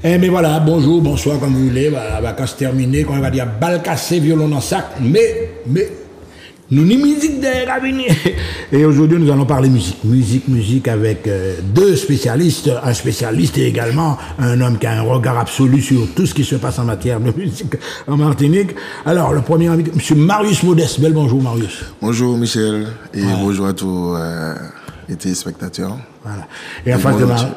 Mais voilà, bonjour, bonsoir, comme vous voulez, voilà, vacances terminées, quand on va dire balle cassée, violon dans sac, mais, nous ni musique des cabinets. Et aujourd'hui, nous allons parler musique avec deux spécialistes, un spécialiste et également un homme qui a un regard absolu sur tout ce qui se passe en matière de musique en Martinique. Alors, le premier invité, M. Marius Modeste. Bel bonjour, Marius. Bonjour, Michel, et bonjour à tous les téléspectateurs. Voilà. Et en face de Marius,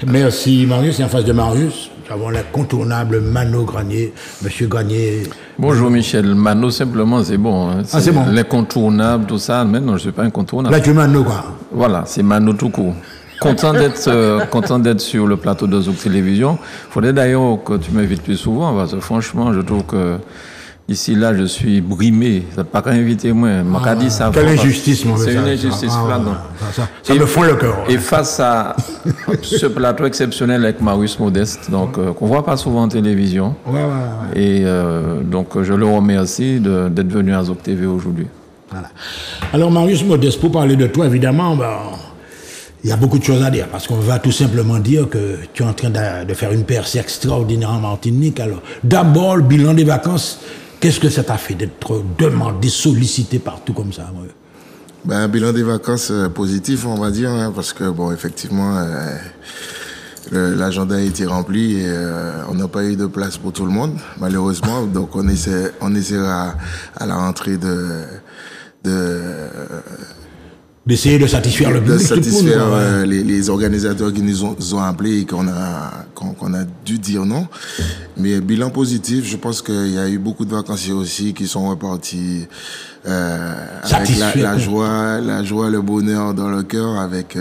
merci Marius, et en face de Marius, nous avons l'incontournable Mano Granier. Monsieur Granier. Bonjour Michel, Mano simplement c'est bon. Hein. C'est bon. L'incontournable, tout ça, mais non, je ne suis pas incontournable. Là tu es Mano quoi. Voilà, c'est Mano tout court. Content d'être sur le plateau de Zouk Télévision. Il faudrait d'ailleurs que tu m'invites plus souvent, parce que franchement, je trouve que ici, là, je suis brimé. Ça ne pas qu'à inviter moi. M'a dit ça. Quelle injustice, mon C'est une injustice flagrante. Ça me fond le cœur. Et face à ce plateau exceptionnel avec Marius Modeste, donc qu'on voit pas souvent en télévision. Et donc, je le remercie d'être venu à Zouk TV aujourd'hui. Voilà. Alors, Marius Modeste, pour parler de toi, évidemment, il y a beaucoup de choses à dire, parce qu'on va tout simplement dire que tu es en train de faire une percée extraordinaire en Martinique. Alors, d'abord, le bilan des vacances. Qu'est-ce que ça t'a fait d'être demandé, sollicité partout comme ça? Un bilan des vacances positif, on va dire, hein, parce que, bon, effectivement, l'agenda a été rempli et on n'a pas eu de place pour tout le monde, malheureusement. Donc, on essaiera à la rentrée d'essayer de satisfaire le public. De satisfaire les organisateurs qui nous ont appelés et qu'on a dû dire non. Mais bilan positif, je pense qu'il y a eu beaucoup de vacanciers aussi qui sont repartis avec la joie, le bonheur dans le cœur, avec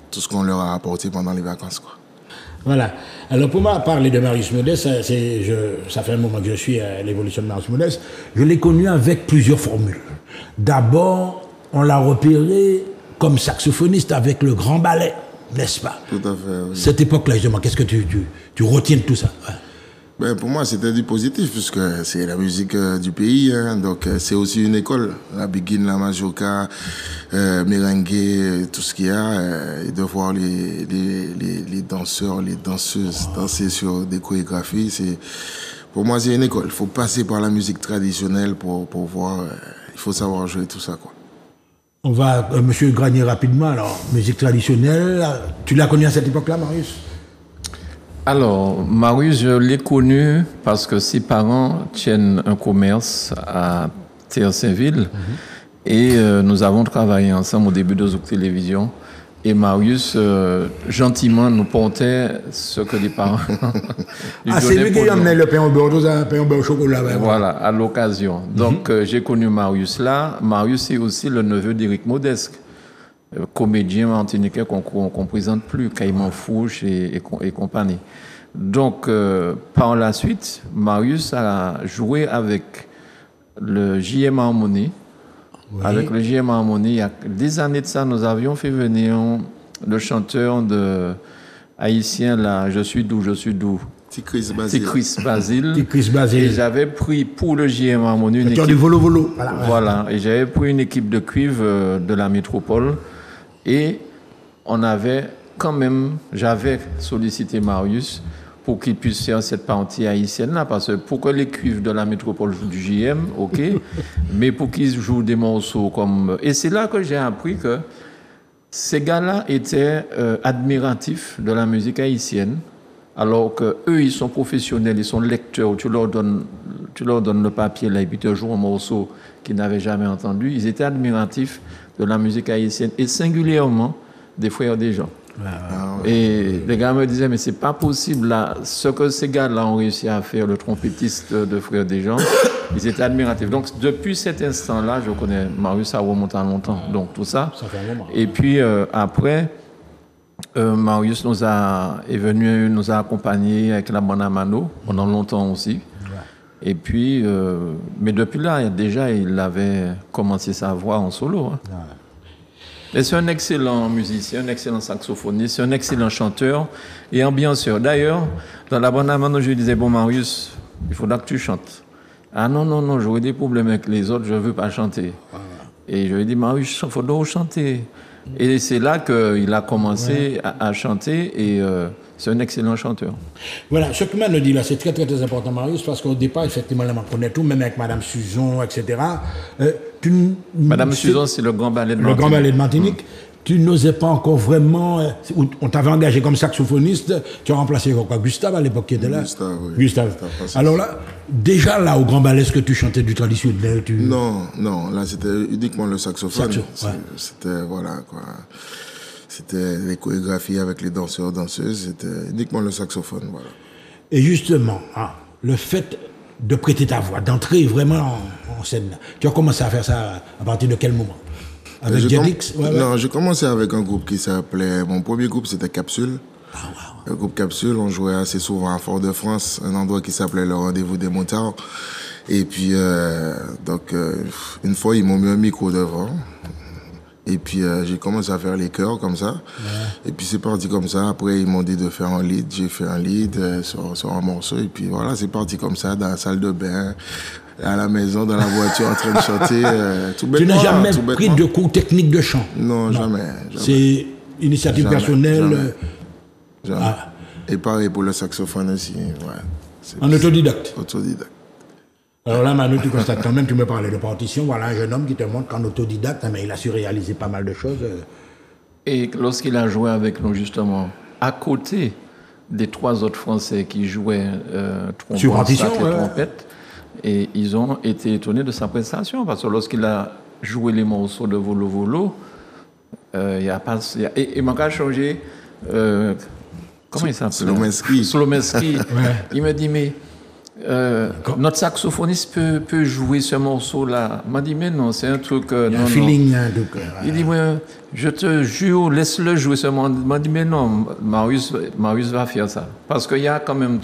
tout ce qu'on leur a apporté pendant les vacances, quoi. Voilà. Alors pour moi, parler de Marius Modeste, ça fait un moment que je suis à l'évolution de Marius Modeste. Je l'ai connu avec plusieurs formules. D'abord, on l'a repéré comme saxophoniste avec le grand ballet, n'est-ce pas? Tout à fait, oui. Cette époque-là, justement, qu'est-ce que tu retiens de tout ça? Pour moi, c'était du positif, puisque c'est la musique du pays, hein, donc c'est aussi une école. La biguine, la majoka, merengue, tout ce qu'il y a, et de voir les danseurs, les danseuses danser sur des chorégraphies, pour moi, c'est une école. Il faut passer par la musique traditionnelle pour voir, il faut savoir jouer tout ça, quoi. On va, Monsieur Granier, rapidement. Alors, musique traditionnelle, tu l'as connu à cette époque-là, Marius? Alors, Marius, je l'ai connu parce que ses parents tiennent un commerce à Terre-Saint-Ville et nous avons travaillé ensemble au début de Zouk Télévision. Et Marius, gentiment, nous portait ce que les parents lui donnaient. C'est lui qui emmenait le pain au beurre au chocolat. Voilà, à l'occasion. Donc, j'ai connu Marius là. Marius, c'est aussi le neveu d'Éric Modeste, comédien martiniquais qu'on présente plus, Caïman Fouche et compagnie. Donc, par la suite, Marius a joué avec le JM Harmonie. Oui. Avec le JM Harmonie, il y a des années de ça, nous avions fait venir le chanteur haïtien là, Je suis doux. Chris Basile. Et j'avais pris pour le JM Harmonie une équipe. Du volo. Voilà. Et j'avais pris une équipe de cuivre de la métropole. Et j'avais sollicité Marius pour qu'il puisse faire cette partie haïtienne-là, parce que pour que les cuivres de la métropole jouent du JM, ok, mais pour qu'ils jouent des morceaux comme... Et c'est là que j'ai appris que ces gars-là étaient admiratifs de la musique haïtienne, alors qu'eux, ils sont professionnels, ils sont lecteurs, tu leur donnes le papier là, et puis tu joues un morceau qu'ils n'avaient jamais entendu. Ils étaient admiratifs de la musique haïtienne, et singulièrement des Frères des Gens. Et les gars me disaient, mais c'est pas possible là, ce que ces gars-là ont réussi à faire, le trompettiste de Frères des Gens, ils étaient admiratifs. Donc depuis cet instant-là, je connais Marius, ça remonte à longtemps, donc tout ça. Ça fait un moment. Et puis après, Marius nous a accompagnés avec la bande à Mano pendant longtemps aussi. Et puis, mais depuis là, déjà, il avait commencé sa voix en solo. Hein. Et c'est un excellent musicien, un excellent saxophoniste, c'est un excellent chanteur et ambianceur. D'ailleurs, dans la bande à Mano, je lui disais, bon Marius, il faudra que tu chantes. Ah non, j'aurais des problèmes avec les autres, je ne veux pas chanter. Et je lui ai dit, Marius, il faudra chanter. Et c'est là qu'il a commencé à chanter et C'est un excellent chanteur. Voilà, ce que Manu dit là, c'est très, très, très important, Marius, parce qu'au départ, effectivement, là, on connaît tout, même avec Madame Suzon, etc. Madame Suzon, c'est le grand ballet de Martinique. Le grand ballet de Martinique. Tu n'osais pas encore vraiment. On t'avait engagé comme saxophoniste, tu as remplacé quoi, Gustave à l'époque qui était là. Gustave, oui. Gustave. Alors là, déjà là, au grand ballet, est-ce que tu chantais du traditionnel Non, là c'était uniquement le saxophone. C'était, voilà, quoi. C'était les chorégraphies avec les danseurs, danseuses, c'était uniquement le saxophone, voilà. Et justement, le fait de prêter ta voix, d'entrer vraiment en scène, tu as commencé à faire ça à partir de quel moment? Avec Jedix? Non, j'ai commencé avec un groupe qui s'appelait... Mon premier groupe, c'était Capsule. Le groupe Capsule, on jouait assez souvent à Fort-de-France, un endroit qui s'appelait le Rendez-vous des Motards. Et puis, une fois, ils m'ont mis un micro devant. Et puis, j'ai commencé à faire les chœurs comme ça. Ouais. Et puis, c'est parti comme ça. Après, ils m'ont dit de faire un lead. J'ai fait un lead sur un morceau. Et puis, voilà, c'est parti comme ça, dans la salle de bain, à la maison, dans la voiture, en train de chanter. Tout bêtement. Tu n'as jamais pris de cours techniques de chant? Non, jamais. C'est initiative personnelle? Jamais. Et pareil pour le saxophone aussi. Ouais. En autodidacte? Autodidacte. Alors là, Manu, tu constates quand même, tu me parlais de partition, voilà un jeune homme qui te montre qu'en autodidacte, mais il a su réaliser pas mal de choses. Et lorsqu'il a joué avec nous, justement, à côté des 3 autres Français qui jouaient trompette et trompette, et ils ont été étonnés de sa prestation, parce que lorsqu'il a joué les morceaux de Volo Volo, il m'a changé, comment il s'appelle? Slomeski. Il me dit, mais notre saxophoniste peut jouer ce morceau-là. Il m'a dit, mais non, c'est un truc... un feeling. Il dit, ouais, je te jure, laisse-le jouer ce morceau. Il m'a dit, mais non, Marius va faire ça. Parce qu'il y a quand même,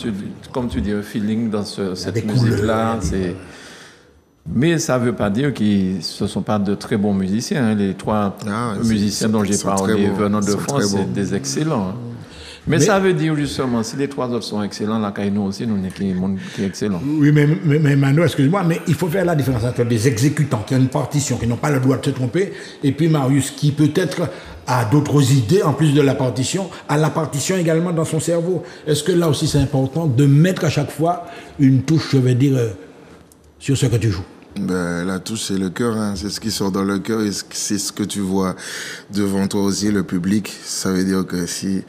comme tu dis, un feeling dans cette musique-là. Mais ça ne veut pas dire que ce ne sont pas de très bons musiciens. Hein. Les 3 musiciens dont j'ai parlé venant de France, c'est des excellents. Hein. Mais ça veut dire justement, si les 3 autres sont excellents, là, nous aussi, nous sommes excellents. Oui, mais Mano, excuse-moi, mais il faut faire la différence entre des exécutants qui ont une partition, qui n'ont pas le droit de se tromper, et puis Marius, qui peut-être a d'autres idées, en plus de la partition, a la partition également dans son cerveau. Est-ce que là aussi, c'est important de mettre à chaque fois une touche, je vais dire, sur ce que tu joues? La touche, c'est le cœur, hein. C'est ce qui sort dans le cœur et c'est ce que tu vois devant toi aussi, le public. Ça veut dire que si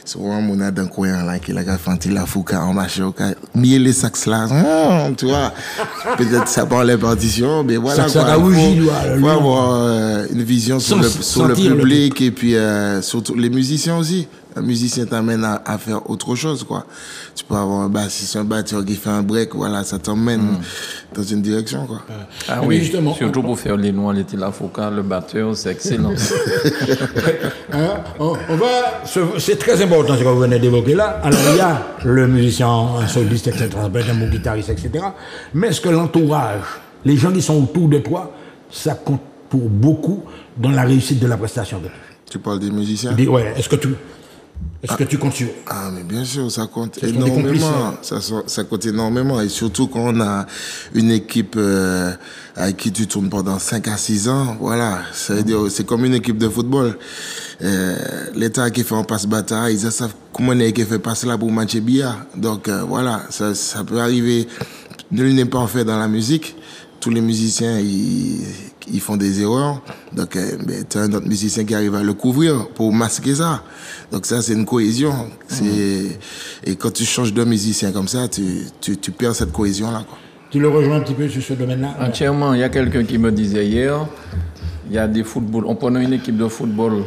souvent on a d'un coin là qui a fanti la fouca en machin, mieux les sax là, tu vois, peut-être ça prend les partitions, mais voilà quoi. Il faut avoir une vision sur le public et puis surtout les musiciens aussi. Un musicien t'amène à faire autre chose, quoi. Tu peux avoir un bassiste, un batteur qui fait un break, voilà, ça t'emmène dans une direction, quoi. Ah oui, justement. Surtout pour faire les noix, les tilafouka, le batteur, c'est excellent. C'est très important ce que vous venez d'évoquer là. Alors, il y a le musicien, un soliste, etc., un bon guitariste, etc. Mais est-ce que l'entourage, les gens qui sont autour de toi, ça compte pour beaucoup dans la réussite de la prestation de toi? Tu parles des musiciens? Oui, est-ce que tu comptes sur? Ah, mais bien sûr, ça compte énormément. Ça compte énormément. Et surtout quand on a une équipe avec qui tu tournes pendant 5 à 6 ans, voilà. Ça veut dire, c'est comme une équipe de football. L'État qui fait un passe-bataille, ils savent comment on est qui fait passer là pour match billard. Donc, voilà, ça peut arriver. Nul n'est pas fait dans la musique. Tous les musiciens, ils font des erreurs. Donc, tu as un autre musicien qui arrive à le couvrir pour masquer ça. Donc, ça, c'est une cohésion. Et quand tu changes de musicien comme ça, tu perds cette cohésion-là, quoi. Tu le rejoins un petit peu sur ce domaine-là? Entièrement. Il y a quelqu'un qui me disait hier, il y a des footballs. On prenait une équipe de football.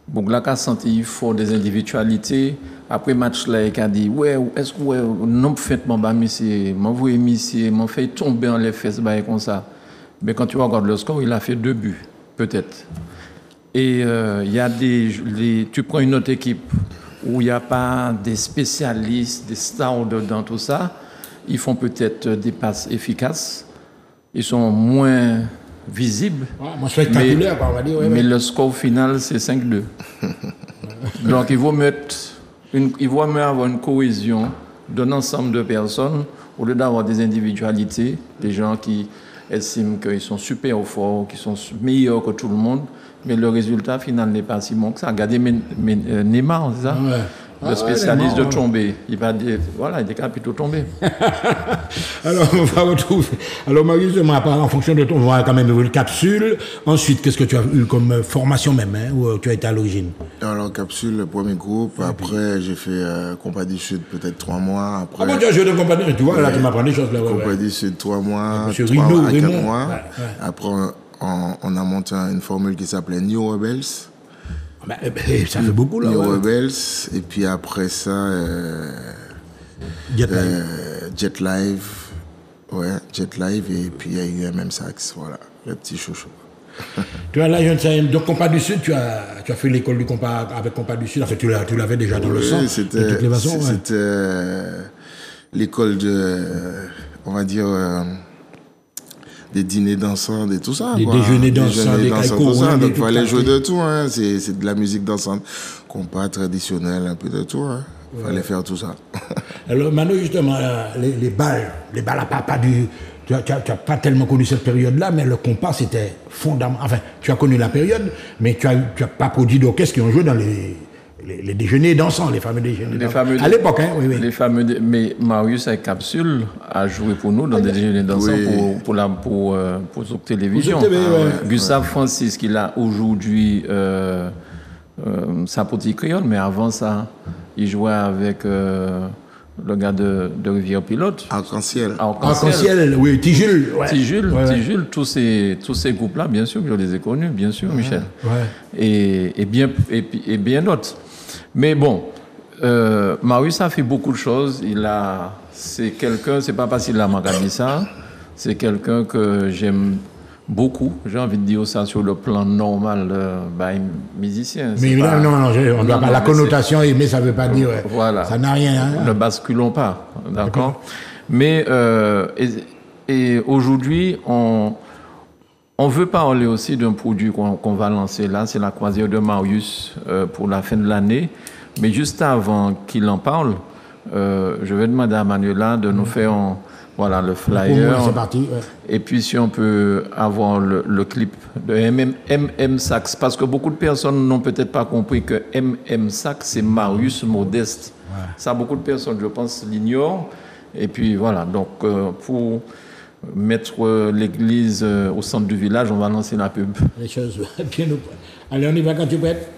Donc, là, quand senti, il faut des individualités. Après match là, il a dit est-ce que non fait mon bas monsieur, m'envoyer monsieur, m'en fait tomber en les fesses comme ça. Mais quand tu regardes le score, il a fait 2 buts peut-être. Et il y a tu prends une autre équipe où il n'y a pas des spécialistes, des stars dans tout ça, ils font peut-être des passes efficaces, ils sont moins visibles. Moins spectaculaire, on va dire. Mais le score final c'est 5-2. Donc il vaut mieux avoir une cohésion d'un ensemble de personnes au lieu d'avoir des individualités, des gens qui estiment qu'ils sont super forts, qui sont meilleurs que tout le monde, mais le résultat final n'est pas si bon que ça. Regardez Neymar, c'est ça? le spécialiste de tombée. Il va dire, voilà, il est capable plutôt tomber. Alors, on va retrouver. Alors, Marius, en fonction de ton, on va quand même ouvrir une capsule. Ensuite, qu'est-ce que tu as eu comme formation même, hein, où tu as été à l'origine? Alors, capsule, le premier groupe. Après, j'ai fait Compagnie Sud, peut-être 3 mois. Après, bon, tu as joué de Compagnie, tu vois, là, tu m'apprends des choses. Là, Compagnie Sud, 3 mois. Monsieur 3 Rino, à 4 Raymond. mois. Ouais. Après, on a monté une formule qui s'appelait New Rebels. Ça fait beaucoup, là. New Ouais. Rebels. Et puis après ça, Jet Live. Ouais, Jet Live. Et puis il y a eu MM Sax. Voilà, le petit chouchou. Tu as là, donc Compas du Sud, tu as fait l'école du compas avec Compas du Sud. En fait, tu l'avais déjà dans le sang. C'était l'école de, on va dire, des dîners dansants et tout ça. Des déjeuners dansants, des caïcos. Tout ça. Donc il fallait jouer de tout. Hein. C'est de la musique dansante, compas traditionnel, un peu de tout. Hein. Il fallait faire tout ça. Alors maintenant, justement, les balles à papa du... Tu n'as pas tellement connu cette période-là, mais le compas, c'était fondamental. Enfin, tu as connu la période, mais tu n'as pas produit d'orchestre qui ont joué dans les déjeuners dansants, les fameux déjeuners dansants. À l'époque, hein, oui. Les fameux, mais Marius avec Capsule a joué pour nous dans des déjeuners dansants pour Zouk Télévision. Gustave Francis, qui a aujourd'hui sa petite créole, mais avant ça, il jouait avec... le gars de Rivière Pilote. Arc-en-ciel. Arc-en-ciel, oui, Tijul. Ouais. Tijul, tous ces groupes-là, bien sûr que je les ai connus, bien sûr, Michel. Ouais. Et bien d'autres. Mais bon, Marius a fait beaucoup de choses. C'est pas parce qu'il a manqué ça, c'est quelqu'un que j'aime beaucoup. J'ai envie de dire ça sur le plan normal musicien. Mais évidemment, on doit pas la connotation aimer, ça veut pas dire. Voilà. Ça n'a rien. Hein. Ne basculons pas, d'accord. Mais et aujourd'hui, on veut parler aussi d'un produit qu'on va lancer là, c'est la croisière de Marius pour la fin de l'année. Mais juste avant qu'il en parle, je vais demander à Manuela de nous faire voilà le flyer. C'est parti. Ouais. Et puis si on peut avoir le clip de MM Sax, parce que beaucoup de personnes n'ont peut-être pas compris que MM Sax c'est Marius Modeste. Ouais. Ça, beaucoup de personnes, je pense, l'ignorent. Et puis voilà, donc pour mettre l'église au centre du village, on va lancer la pub. Les choses bien au point. Allez, on y va quand tu es prête.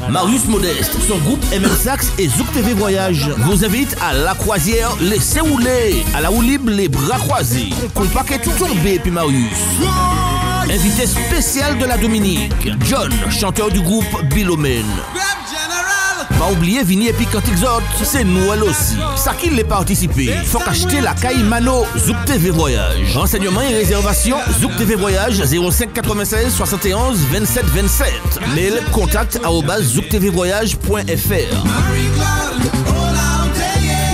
Marius Modeste, son groupe MM Sax et Zouk TV Voyage vous invitent à la croisière Laissez rouler, à la roue libre les bras croisés. Qu'on paquet tout tombé puis Marius. Invité spécial de la Dominique, John, chanteur du groupe Bilomen. Pas oublier Vini et puis quand Exote, c'est nous elle aussi. Ça qui les participer, faut qu'acheter la caille Mano Zouk TV Voyage. Renseignements et réservations Zouk TV Voyage 05 96 71 27 27. Mail contact@zouktvvoyage.fr.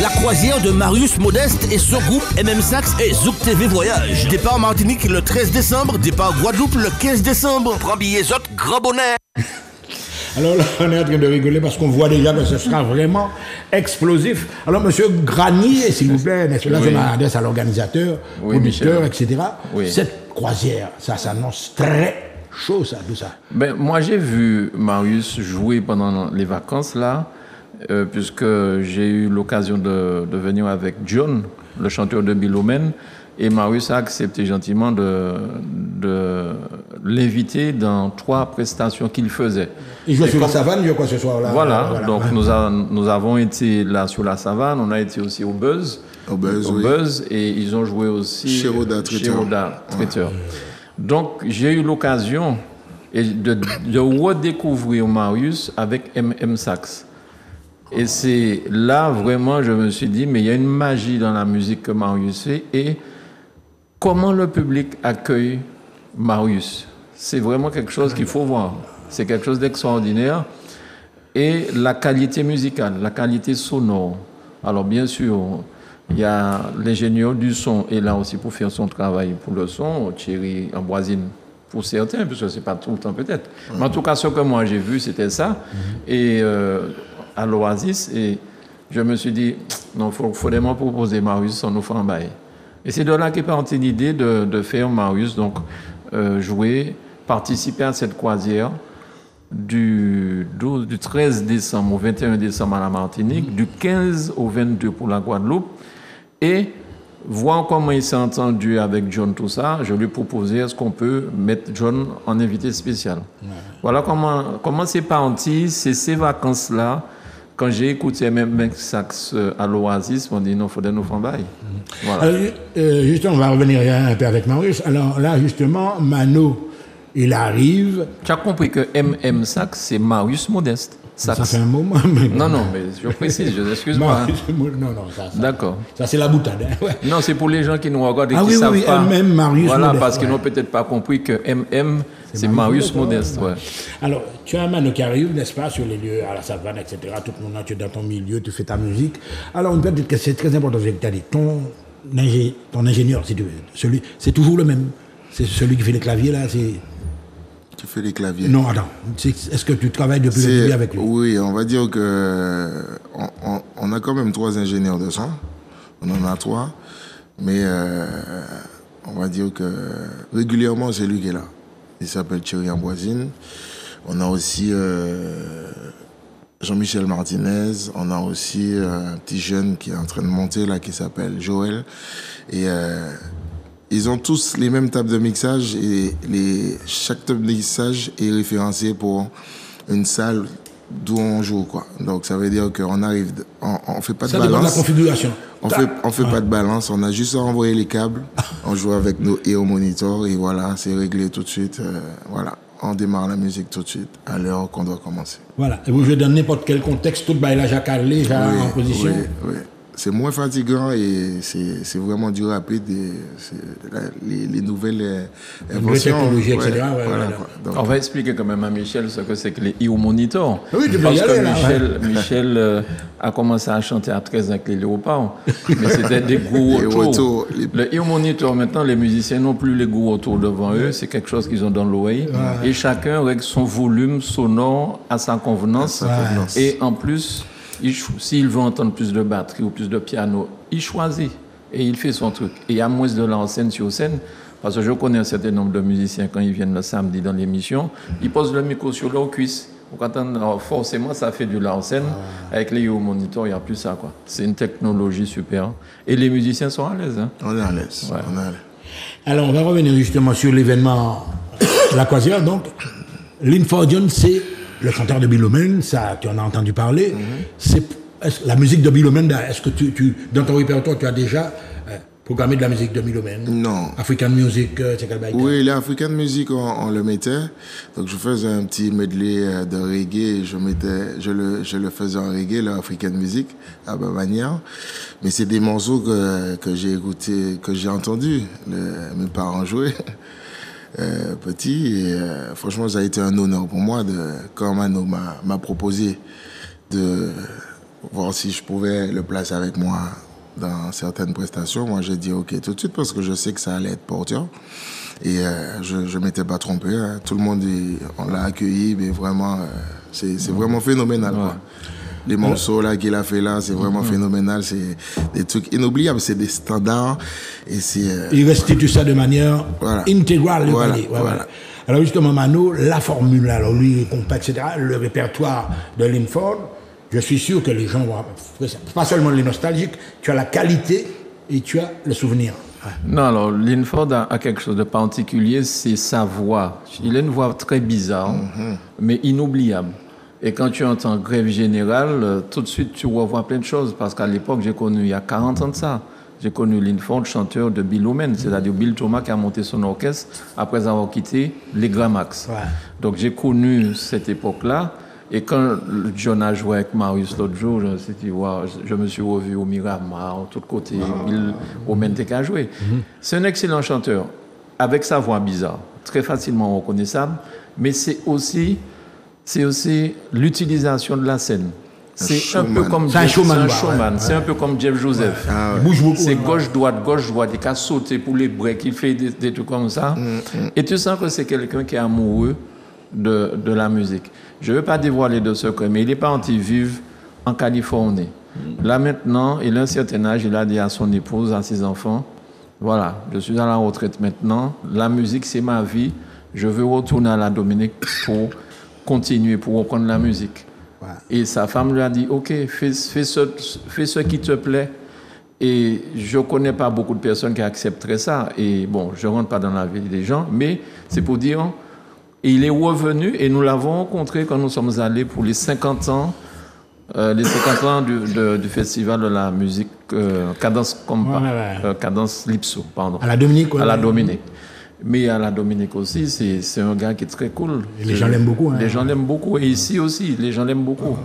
La croisière de Marius Modeste et son groupe MM Sax et Zouk TV Voyage. Départ Martinique le 13 décembre, départ Guadeloupe le 15 décembre. Prends billet autres, grand bonnet. Alors là, on est en train de rigoler parce qu'on voit déjà que ce sera vraiment explosif. Alors, monsieur Granier, s'il vous plaît, n'est-ce pas, là, je m'adresse à l'organisateur, producteur, etc. Oui. Cette croisière, ça s'annonce très chaud, ça, tout ça. Ben, moi, j'ai vu Marius jouer pendant les vacances, là, puisque j'ai eu l'occasion de venir avec John, le chanteur de Bilomen. Et Marius a accepté gentiment de l'inviter dans 3 prestations qu'il faisait. Il jouait sur la savane, je crois, ce soir-là. Voilà. Donc nous avons été là sur la savane, on a été aussi au Buzz. Au Buzz, et ils ont joué aussi chez Roda Traiteur. Ouais. Donc j'ai eu l'occasion de redécouvrir Marius avec MM Sax. Et c'est là vraiment, je me suis dit, mais il y a une magie dans la musique que Marius fait. Et comment le public accueille Marius, c'est vraiment quelque chose qu'il faut voir. C'est quelque chose d'extraordinaire. Et la qualité musicale, la qualité sonore. Alors bien sûr, il y a l'ingénieur du son est là aussi pour faire son travail pour le son, Thierry Ambroisine pour certains, parce que c'est pas tout le temps peut-être. Mais en tout cas, ce que moi j'ai vu, c'était ça. Et à l'Oasis, et je me suis dit, non, il faut vraiment proposer Marius sans nous faire un bail. Et c'est de là qu'est partie l'idée de faire Marius, donc jouer, participer à cette croisière du 13 décembre au 21 décembre à la Martinique, du 15 au 22 pour la Guadeloupe, et voir comment il s'est entendu avec John, tout ça, je lui ai proposé est-ce qu'on peut mettre John en invité spécial. Ouais. Voilà comment c'est parti, c'est ces vacances-là. Quand j'ai écouté même Sax à l'Oasis, on dit non, il faudrait nous faire bail. Voilà. Alors, justement, on va revenir un peu avec Marius. Alors là, justement, Mano, il arrive. Tu as compris que MM Sax, c'est Marius Modeste. Sax. Ça fait un moment. Mais... Non, mais je précise, excuse-moi. Non, ça. D'accord. Ça, c'est la boutade. Hein. Ouais. Non, c'est pour les gens qui nous regardent et qui ne savent pas. MM Marius voilà, Modeste. Parce qu'ils n'ont peut-être pas compris que MM, c'est Marius Modeste. Ouais. Alors, tu as un Mano qui arrive, n'est-ce pas, sur les lieux, à la savane, etc. Tout le monde, tu es dans ton milieu, tu fais ta musique. Alors, une petite question, c'est très important, ce que tu as dit. Ton ingénieur, si tu veux, c'est toujours le même. C'est celui qui fait les claviers, là, c'est... Tu fais les claviers. Non, attends. Est-ce que tu travailles depuis le début avec lui? Oui, on va dire que on a quand même 3 ingénieurs de son. On en a 3. Mais on va dire que régulièrement, c'est lui qui est là. Il s'appelle Thierry Amboisine. On a aussi Jean-Michel Martinez. On a aussi un petit jeune qui est en train de monter là, qui s'appelle Joël. Et... ils ont tous les mêmes tables de mixage et chaque table de mixage est référencé pour une salle d'où on joue, quoi. Donc ça veut dire qu'on arrive, on fait pas de balance. Ça dépend de la configuration. On fait pas de balance, on a juste à envoyer les câbles, on joue avec nos EO monitors et voilà, c'est réglé tout de suite. Voilà, on démarre la musique tout de suite à l'heure qu'on doit commencer. Voilà, et vous jouez dans n'importe quel contexte, tout bail là, jacalé, en position. Oui. C'est moins fatigant et c'est vraiment du rapide. Et les nouvelles inventions. Les technologies, etc. Voilà. Donc, on va expliquer quand même à Michel ce que c'est que les EO monitors. Oui, parce que Michel a commencé à chanter à 13 ans avec les léopards. Mais c'était des goûts autour. Le EO monitor, maintenant, les musiciens n'ont plus les goûts autour devant eux. C'est quelque chose qu'ils ont dans l'oreille. Et chacun règle son volume sonore à sa convenance. Et en plus... s'il veut entendre plus de batterie ou plus de piano, il choisit et il fait son truc. Et il y a moins de l'enseigne sur scène, parce que je connais un certain nombre de musiciens, quand ils viennent le samedi dans l'émission, ils posent le micro sur leur cuisse. Alors forcément, ça fait du l'enseigne. Avec les monitors, il n'y a plus ça, quoi. C'est une technologie super. Et les musiciens sont à l'aise. Hein. On est à l'aise. Ouais. Alors, on va revenir justement sur l'événement La Croisière. Donc, Linford Jones, c'est le chanteur de Bill, ça, tu en as entendu parler. C'est la musique de Bill, est-ce que tu dans ton répertoire, tu as déjà programmé de la musique de Bill? Non. African Music, c'est quel bail? Oui, l'African Music, on le mettait. Donc, je faisais un petit medley de reggae. Je le faisais en reggae, l'African Music, à ma manière. Mais c'est des morceaux que j'ai écoutés, que j'ai entendus, mes parents jouer. Petit, et franchement, ça a été un honneur pour moi quand Mano m'a proposé de voir si je pouvais le placer avec moi dans certaines prestations. Moi, j'ai dit OK tout de suite parce que je sais que ça allait être porteur. Et je ne m'étais pas trompé. Hein. Tout le monde, on l'a accueilli, mais vraiment, c'est vraiment phénoménal. Ouais. Quoi. Les morceaux là qu'il a fait là, c'est vraiment phénoménal. C'est des trucs inoubliables, c'est des standards. Et il restitue ça de manière intégrale. Voilà. Alors justement, Mano, la formule, alors lui, etc., le répertoire de Linford, je suis sûr que les gens vont... Pas seulement les nostalgiques, tu as la qualité et tu as le souvenir. Non, alors Linford a quelque chose de particulier, c'est sa voix. Il a une voix très bizarre, mais inoubliable. Et quand tu entends Grève Générale, tout de suite tu revois plein de choses. Parce qu'à l'époque, j'ai connu, il y a 40 ans de ça, j'ai connu Linford, chanteur de Bill Omen, c'est-à-dire Bill Thomas qui a monté son orchestre après avoir quitté les Gramax. Ouais. Donc j'ai connu cette époque-là. Et quand John a joué avec Marius l'autre jour, je me suis revu au Miramar, de tous côtés, Bill Omen qui a joué. C'est un excellent chanteur, avec sa voix bizarre, très facilement reconnaissable, mais c'est aussi l'utilisation de la scène. C'est un peu comme un showman. C'est un peu comme Jeff Joseph. Bouge beaucoup. C'est gauche-droite, il a sauté pour les breaks, il fait des trucs comme ça. Et tu sens que c'est quelqu'un qui est amoureux de la musique. Je ne veux pas dévoiler de secret, mais il est parti vivre en Californie. Là maintenant, il a un certain âge, il a dit à son épouse, à ses enfants, voilà, je suis à la retraite maintenant, la musique c'est ma vie, je veux retourner à la Dominique pour continuer pour reprendre la musique. Ouais. Et sa femme lui a dit, OK, fais ce qui te plaît. Et je ne connais pas beaucoup de personnes qui accepteraient ça. Et bon, je ne rentre pas dans la vie des gens, mais c'est pour dire, il est revenu et nous l'avons rencontré quand nous sommes allés pour les 50 ans du festival de la musique Cadence Compa, Cadence Lipso, pardon. À la Dominique, à la Dominique. Mais à la Dominique aussi, c'est un gars qui est très cool. Et les gens l'aiment beaucoup. Hein. Les gens l'aiment beaucoup. Et ici aussi, les gens l'aiment beaucoup.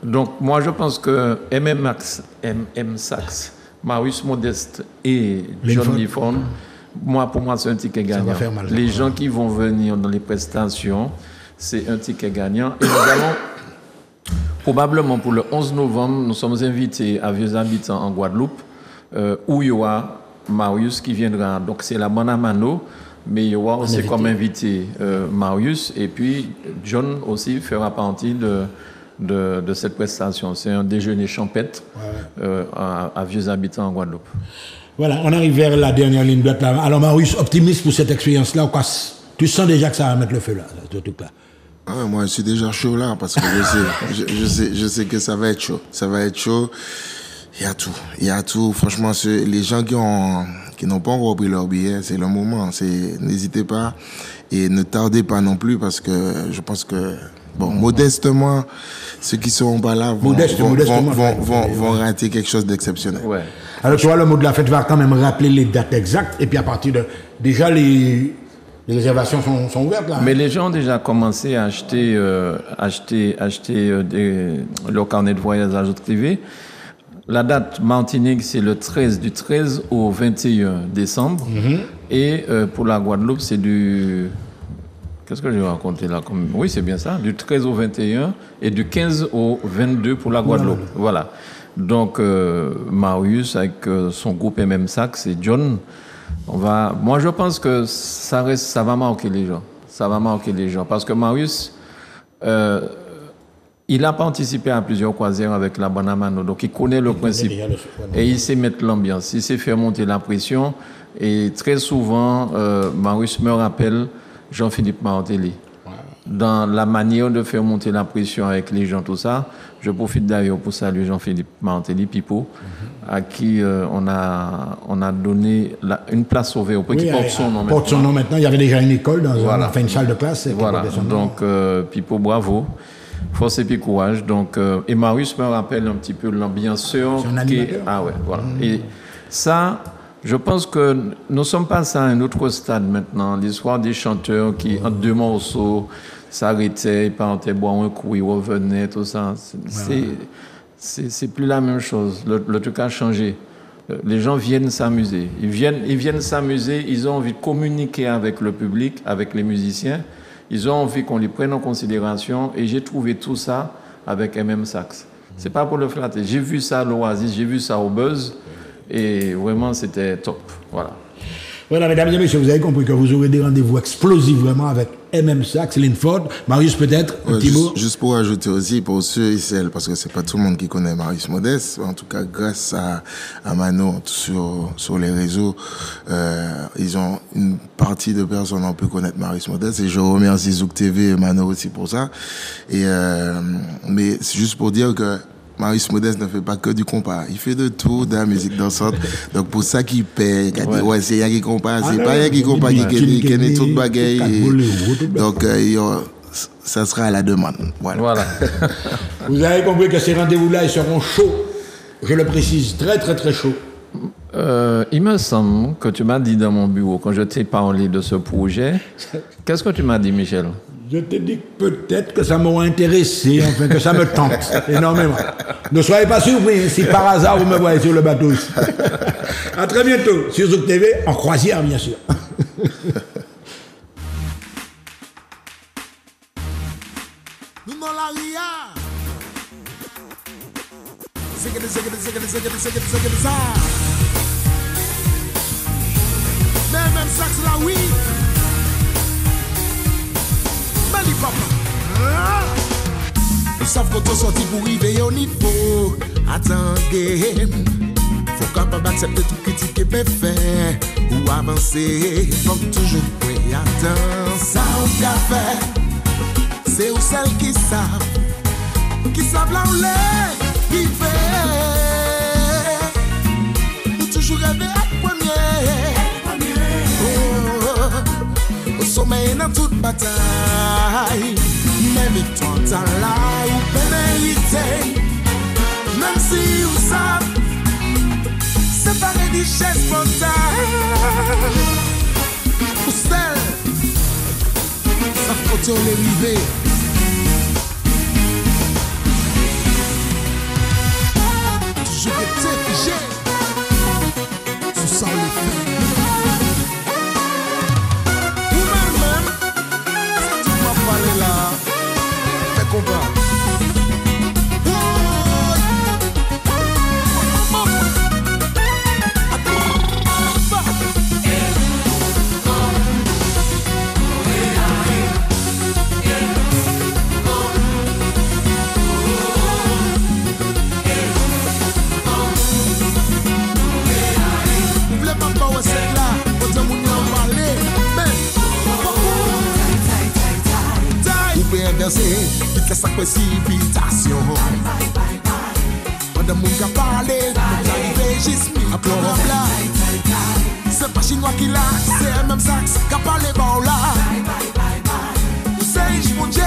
Donc, moi, je pense que MM Sax, Marius Modeste et John Lifon, pour moi, c'est un ticket gagnant. Les gens qui vont venir dans les prestations, c'est un ticket gagnant. Et nous allons, probablement pour le 11 novembre, nous sommes invités à Vieux Habitants en Guadeloupe, où il y aura Marius qui viendra. Donc, c'est la bonne Mano. Mais il y aura aussi comme invité Marius, et puis John aussi fera partie de cette prestation. C'est un déjeuner champêtre à Vieux Habitants en Guadeloupe. Voilà, on arrive vers la dernière ligne droite là. Alors Marius, optimiste pour cette expérience-là, tu sens déjà que ça va mettre le feu là, ce truc-là? Ah, moi, je suis déjà chaud là, parce que je sais que ça va être chaud. Ça va être chaud. Il y a tout. Franchement, les gens qui n'ont pas encore pris leur billet, c'est le moment. N'hésitez pas et ne tardez pas non plus, parce que je pense que, modestement, ceux qui ne seront pas là vont rater quelque chose d'exceptionnel. Ouais. Alors, tu vois, le mot de la fête va quand même rappeler les dates exactes, et puis à partir de... Déjà, les réservations sont ouvertes là. Mais les gens ont déjà commencé à acheter leur carnet de voyage à Zouk TV. La date Martinique, c'est du 13 au 21 décembre. Mm-hmm. Et pour la Guadeloupe, c'est du... Qu'est-ce que je vais raconter là? Oui, c'est bien ça. Du 13 au 21 et du 15 au 22 pour la Guadeloupe. Voilà. Donc, Marius, avec son groupe MM Sax et John, moi, je pense que ça va marquer les gens. Ça va marquer les gens. Parce que Marius... il a participé à plusieurs croisières avec la Banamano, donc il connaît le principe. Et il sait mettre l'ambiance, il sait faire monter la pression. Et très souvent, Marius me rappelle Jean-Philippe Martelly. Dans la manière de faire monter la pression avec les gens, tout ça. Je profite d'ailleurs pour saluer Jean-Philippe Martelly, Pipo, à qui on a donné une place sauvée, qui porte son nom maintenant. Porte son nom maintenant. Il y avait déjà une école, enfin une salle de classe. Voilà, donc Pipo, bravo. Force et puis courage. Donc, et Marius me rappelle un petit peu l'ambianceur. C'est un animateur. Ah ouais, voilà. Et ça, je pense que nous sommes passés à un autre stade maintenant. L'histoire des chanteurs qui, entre deux morceaux, s'arrêtaient, ils partaient boire un coup, ils revenaient, tout ça. C'est plus la même chose. Le truc a changé. Les gens viennent s'amuser. Ils viennent s'amuser, ils ont envie de communiquer avec le public, avec les musiciens. Ils ont envie qu'on les prenne en considération, et j'ai trouvé tout ça avec MM Sax. C'est pas pour le flatter. J'ai vu ça à l'Oasis, j'ai vu ça au Buzz, et vraiment c'était top. Voilà. Voilà, mesdames et messieurs, vous avez compris que vous aurez des rendez-vous explosifs vraiment avec MM Sax, Linford, Marius peut-être, un petit mot. Juste pour ajouter aussi, pour ceux et celles, parce que c'est pas tout le monde qui connaît Marius Modeste, en tout cas grâce à Mano sur les réseaux, ils ont une partie de personnes ont pu connaître Marius Modeste, et je remercie Zouk TV et Mano aussi pour ça. Mais c'est juste pour dire que Marius Modeste ne fait pas que du compas. Il fait de tout, de la musique dansante. Donc, pour ça qu'il paye, c'est rien qui compas. C'est pas rien qui compas qui connaît toute bagaille. Donc, ça sera à la demande. Voilà. Vous avez compris que ces rendez-vous-là, ils seront chauds. Je le précise, très, très, très chauds. Il me semble que tu m'as dit dans mon bureau, quand je t'ai parlé de ce projet, qu'est-ce que tu m'as dit, Michel? Je te dis que peut-être que ça m'aurait intéressé, enfin que ça me tente énormément. Ne soyez pas surpris si par hasard vous me voyez sur le bateau ici. À très bientôt sur Zouk TV, en croisière bien sûr. Même Sax là oui. Ils savent qu'on est sorti pour arriver au niveau. Attendez, faut capable accepter tout critique et bien fait. Ou avancer, faut toujours prêt. Attends, ça on a fait. c'est où celles qui savent là où les vivre. Nous toujours rêver à premier. Au sommet dans toute bataille. Mais victoire t'as là où pénalité. Même si vous savez, c'est pas les richesses spontanées. Pour celles, ça faut on les river. Toujours été figé. Sous ça on les fait. Ou même, c'est tout ma parler là. Fais combat. Vite laisse sa précipitation. Pendant mon cas parler, nous arrivons juste à plomb là. C'est pas chinois qui l'a, c'est un même sax qui a parlé bon là. C'est mon Dieu,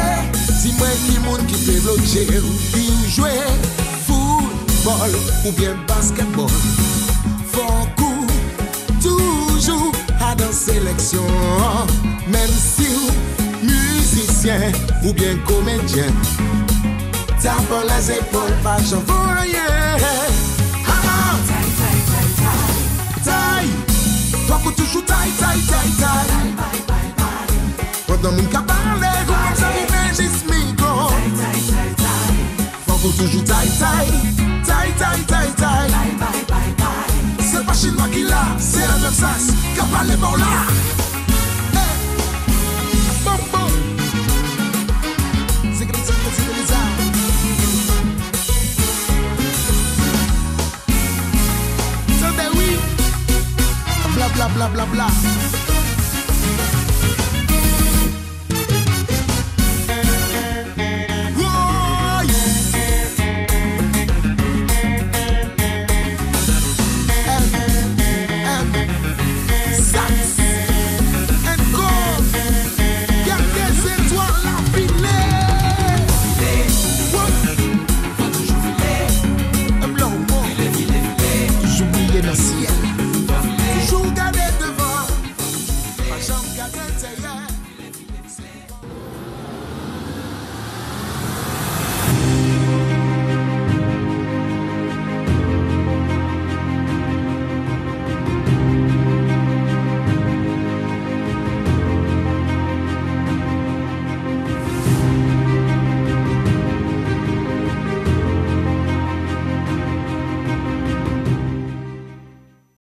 dis-moi qui monde qui peut bloquer. Il joue football ou bien basketball. Fort coup, toujours à dans sélection. Même si musicien ou bien comédien, tapant les épaules, pas j'en vois rien. Taille, toi qu'on toujours taille. Pendant mon cas parler, vous arrivez juste micro. Toi qu'on toujours taille. C'est pas chinois qui l'a, c'est un même sas, qui a parlé bon là. Bla bla bla. Oh, yeah. Sax and gold. Y'a des étoiles à filer. Faut toujours filer. Un blanc au monde. Toujours briller dans le ciel.